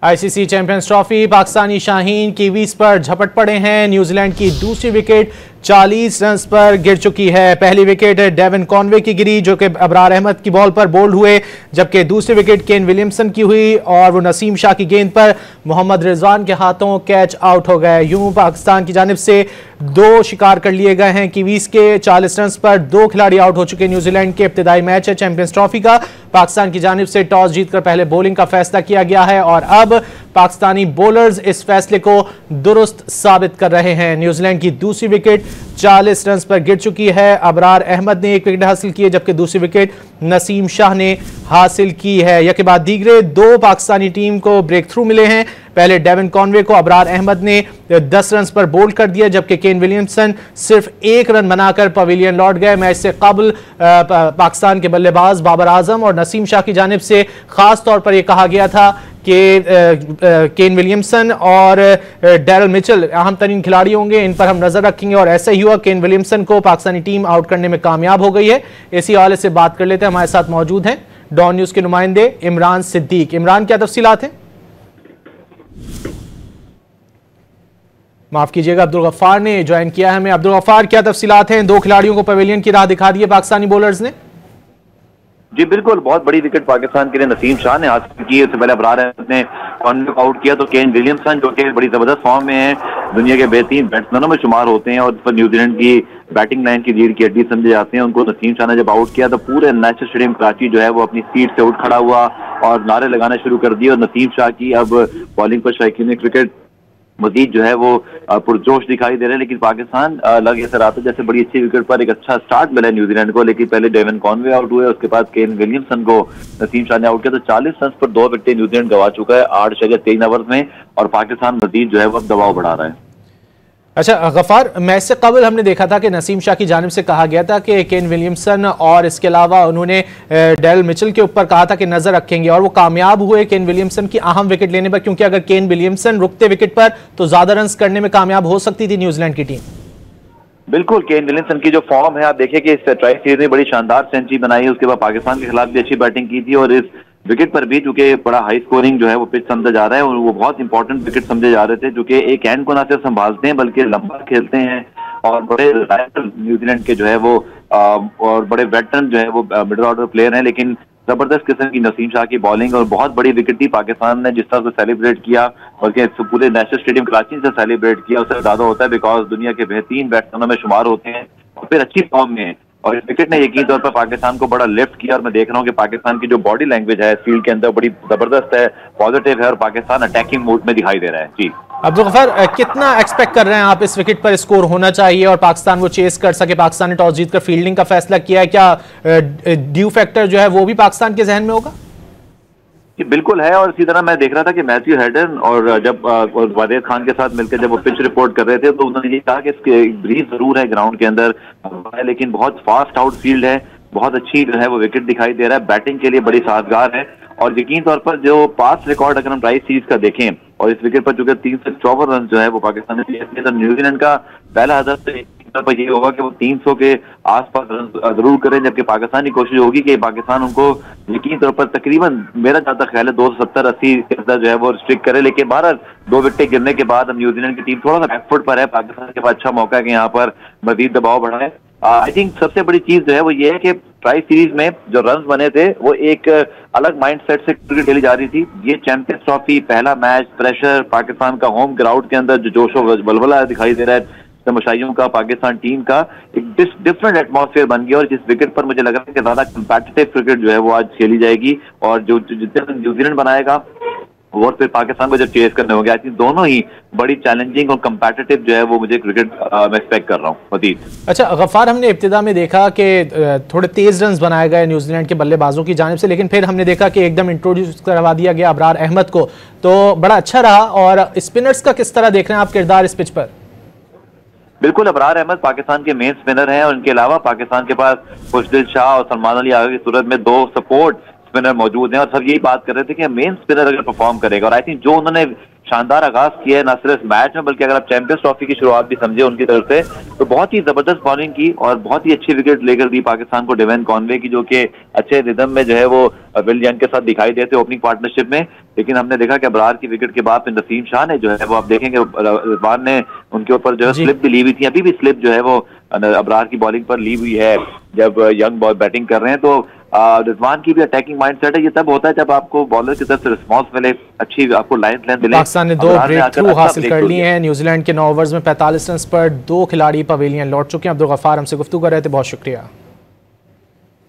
ICC champions trophy Pakistani Shaheen Kiwis पर झपट पड़े हैं। न्यूजीलैंड की दूसरी विकेट 40 रन पर गिर चुकी है। पहली विकेट डेविन कॉनवे की गिरी जो कि अबरार अहमद की बॉल पर बोल्ड हुए, जबकि दूसरी विकेट केन विलियमसन की हुई और वो नसीम शाह की गेंद पर मोहम्मद रिजवान के हाथों कैच आउट हो गए। यूं पाकिस्तान की जानिब से 2 शिकार कर लिए गए हैं। कीवीज के 40 रन पर 2 खिलाड़ी आउट हो चुके। न्यूजीलैंड के इब्तिदाई मैच है चैंपियंस ट्रॉफी का। पाकिस्तान की जानिब से टॉस जीतकर पहले बॉलिंग का फैसला किया गया है और अब पाकिस्तानी बॉलर्स इस फैसले को दुरुस्त साबित कर रहे हैं। न्यूजीलैंड की दूसरी विकेट 40 रन पर गिर चुकी है। अबरार अहमद ने 1 विकेट हासिल की है, जबकि दूसरी विकेट नसीम शाह ने हासिल की है। यह के बाद दीगरे 2 पाकिस्तानी टीम को ब्रेक थ्रू मिले हैं। पहले डेविन कॉनवे को अबरार अहमद ने 10 रन पर बोल्ड कर दिया, जबकि केन विलियमसन सिर्फ 1 रन बनाकर पवेलियन लौट गए। मैच से कबल पाकिस्तान के बल्लेबाज बाबर आजम और नसीम शाह की जानिब से खास तौर पर यह कहा गया था कि केन विलियमसन और डैरल मिचेल अहम तरीन खिलाड़ी होंगे, इन पर हम नजर रखेंगे और ऐसा ही हुआ। केन विलियमसन को पाकिस्तानी टीम आउट करने में कामयाब हो गई है। इसी हवाले से बात कर लेते हैं। हमारे साथ मौजूद हैं डॉन न्यूज के नुमाइंदे इमरान सिद्दीक। इमरान, क्या तफसीलात हैं? माफ कीजिएगा, अब्दुल गफ्फार ने ज्वाइन किया है हमें। अब्दुल गफ्फार, क्या तफसीलात हैं? 2 खिलाड़ियों को पवेलियन की राह दिखा दी है पाकिस्तानी बॉलर्स ने। जी बिल्कुल, बहुत बड़ी विकेट पाकिस्तान के लिए नसीम शाह ने हासिल की। उससे पहले अबरार अहमद ने कॉनवे को आउट किया, तो केन विलियमसन जो कि बड़ी जबरदस्त फॉर्म में है, दुनिया के बेहतरीन बैट्समैनों में शुमार होते हैं और इस पर न्यूजीलैंड की बैटिंग लाइन की रीढ़ की हड्डी समझे जाते हैं, उनको नसीम शाह ने जब आउट किया तो पूरे नेशनल स्टेडियम कराची जो है वो अपनी सीट से उठ खड़ा हुआ और नारे लगाना शुरू कर दिए। और नसीम शाह की अब बॉलिंग पर शायकीन क्रिकेट मजीद जो है वो पुरजोश दिखाई दे रहे हैं। लेकिन पाकिस्तान लग ऐसा रहा था जैसे बड़ी अच्छी विकेट पर एक अच्छा स्टार्ट मिला न्यूजीलैंड को, लेकिन पहले डेविन कॉनवे आउट हुए, उसके बाद केन विलियमसन को नसीम शाह ने आउट किया। तो 40 रन पर 2 विकेटें न्यूजीलैंड गंवा चुका है 8.3 ओवर में और पाकिस्तान मजीद जो है वो अब दबाव बढ़ा रहा है। अच्छा गफ्फार, मैच से कबल हमने देखा था कि नसीम शाह की जानिब से कहा गया था कि केन विलियमसन और इसके अलावा उन्होंने डैरल मिचेल के ऊपर कहा था कि नजर रखेंगे और वो कामयाब हुए केन विलियमसन की अहम विकेट लेने पर, क्योंकि अगर केन विलियमसन रुकते विकेट पर तो ज्यादा रन करने में कामयाब हो सकती थी न्यूजीलैंड की टीम। बिल्कुल, केन विलियमसन की जो फॉर्म है, आप देखिए कि इस ट्राई सीरीज में बड़ी शानदार सेंचुरी बनाई है, उसके बाद पाकिस्तान के खिलाफ भी अच्छी बैटिंग की थी और इस विकेट पर भी चूंकि बड़ा हाई स्कोरिंग जो है वो पिच समझा जा रहा है और वो बहुत इंपॉर्टेंट विकेट समझे जा रहे थे, जो कि एक एंड को ना सिर्फ संभालते हैं बल्कि लंबा खेलते हैं और बड़े न्यूजीलैंड के जो है वो और बड़े वेटरन जो है वो मिडिल ऑर्डर प्लेयर हैं। लेकिन जबरदस्त किस्म की नसीम शाह की बॉलिंग और बहुत बड़ी विकेट थी। पाकिस्तान ने जिस तरह से सेलिब्रेट किया, बल्कि पूरे नेशनल स्टेडियम कराची से सेलिब्रेट किया, उससे ज्यादा होता है बिकॉज दुनिया के बेहतरीन बैट्समैनों में शुमार होते हैं और फिर अच्छी फॉर्म में है और इस विकेट ने यकीन तौर पर पाकिस्तान को बड़ा लिफ्ट किया। और मैं देख रहा हूँ कि पाकिस्तान की जो बॉडी लैंग्वेज है फील्ड के अंदर बड़ी जबरदस्त है, पॉजिटिव है और पाकिस्तान अटैकिंग मोड में दिखाई दे रहा है। जी अब्दुल गफ्फार, कितना एक्सपेक्ट कर रहे हैं आप इस विकेट पर स्कोर होना चाहिए और पाकिस्तान वो चेस कर सके? पाकिस्तान ने टॉस जीतकर फील्डिंग का फैसला किया है, क्या ड्यू फैक्टर जो है वो भी पाकिस्तान के जहन में होगा? बिल्कुल है। और इसी तरह मैं देख रहा था कि मैथ्यू हेडन और जब वादेद खान के साथ मिलकर जब वो पिच रिपोर्ट कर रहे थे तो उन्होंने ये कहा कि इसके ब्रीज जरूर है ग्राउंड के अंदर, लेकिन बहुत फास्ट आउट फील्ड है, बहुत अच्छी जो है वो विकेट दिखाई दे रहा है, बैटिंग के लिए बड़ी साजगार है। और यकीन तौर पर जो पास रिकॉर्ड अगर हम ट्राई सीरीज का देखें और इस विकेट पर चूंकि 354 रन जो है वो पाकिस्तान ने किए, तो न्यूजीलैंड का पहला हदफ पर ये होगा कि वो 300 के आसपास रन जरूर करें, जबकि पाकिस्तान की कोशिश होगी कि पाकिस्तान उनको यकीन तौर पर तकरीबन मेरा जहां तक ख्याल है 270-80 के अंदर जो है वो रिस्ट्रिक्ट करे। लेकिन 2 विकेट गिरने के बाद अब न्यूजीलैंड की टीम थोड़ा सा बैकफुट पर है, पाकिस्तान के पास अच्छा मौका है कि यहाँ पर मजीद दबाव बढ़ाए। आई थिंक सबसे बड़ी चीज जो है वो ये है कि ट्राई सीरीज में जो रन बने थे वो एक अलग माइंडसेट से क्रिकेट खेली जा रही थी। ये चैंपियंस ट्रॉफी पहला मैच, प्रेशर, पाकिस्तान का होम ग्राउंड के अंदर जो जोशो बलबला दिखाई दे रहा है तमाशाइयों का, पाकिस्तान टीम का एक डिफरेंट एटमॉस्फेयर बन गया और जिस विकेट पर मुझे लग रहा है कि ज्यादा कंपेटिटिव क्रिकेट जो है वो आज खेली जाएगी और जो जितने न्यूजीलैंड बनाएगा और फिर पाकिस्तान को जब चेस करने होंगे, आई थिंक दोनों ही बड़ी चैलेंजिंग और कंपेटिटिव जो है वो मुझे क्रिकेट मैं एक्सपेक्ट कर रहा हूँ मजीद। अच्छा गफ्फार, हमने इब्तिदा में देखा कि थोड़े तेज रन बनाए गए न्यूजीलैंड के बल्लेबाजों की जानिब से, लेकिन फिर हमने देखा कि एकदम इंट्रोड्यूस करवा दिया गया अबरार अहमद को, तो बड़ा अच्छा रहा। और स्पिनर्स का किस तरह देख रहे हैं आप किरदार इस पिच पर? बिल्कुल, अबरार अहमद पाकिस्तान के मेन स्पिनर हैं और उनके अलावा पाकिस्तान के पास खुशदिल शाह और सलमान अली आगा की सूरत में 2 सपोर्ट स्पिनर मौजूद हैं और सब यही बात कर रहे थे कि मेन स्पिनर अगर परफॉर्म करेगा और आई थिंक जो उन्होंने शानदार आगाज किया है, ना सिर्फ इस मैच में बल्कि अगर आप चैंपियंस ट्रॉफी की शुरुआत भी समझे उनकी तरफ से, तो बहुत ही जबरदस्त बॉलिंग की और बहुत ही अच्छी विकेट लेकर दी पाकिस्तान को डेवन कॉनवे की, जो कि अच्छे रिदम में जो है वो विल यंग के साथ दिखाई देते ओपनिंग पार्टनरशिप में। लेकिन हमने देखा कि अबरार की विकेट के बाद नसीम शाह ने जो है वो, आप देखेंगे रिजवान ने उनके ऊपर जो है स्लिप भी ली हुई थी, अभी भी स्लिप जो है वो अबरार की बॉलिंग पर ली हुई है जब यंग बॉल बैटिंग कर रहे हैं। तो रिजवान की भी अटैकिंग माइंडसेट है, ये तब होता है जब आपको बॉलर की तरफ से रिस्पांस मिले, अच्छी आपको लाइन मिले। पाकिस्तान ने 2 ब्रेक थ्रू हासिल कर लिए हैं। न्यूजीलैंड के 9 ओवर्स में 45 रन पर 2 खिलाड़ी पवेलियन लौट चुके हैं। अब्दुल गफ्फार हमसे गुफ्तगू कर रहे थे, बहुत शुक्रिया।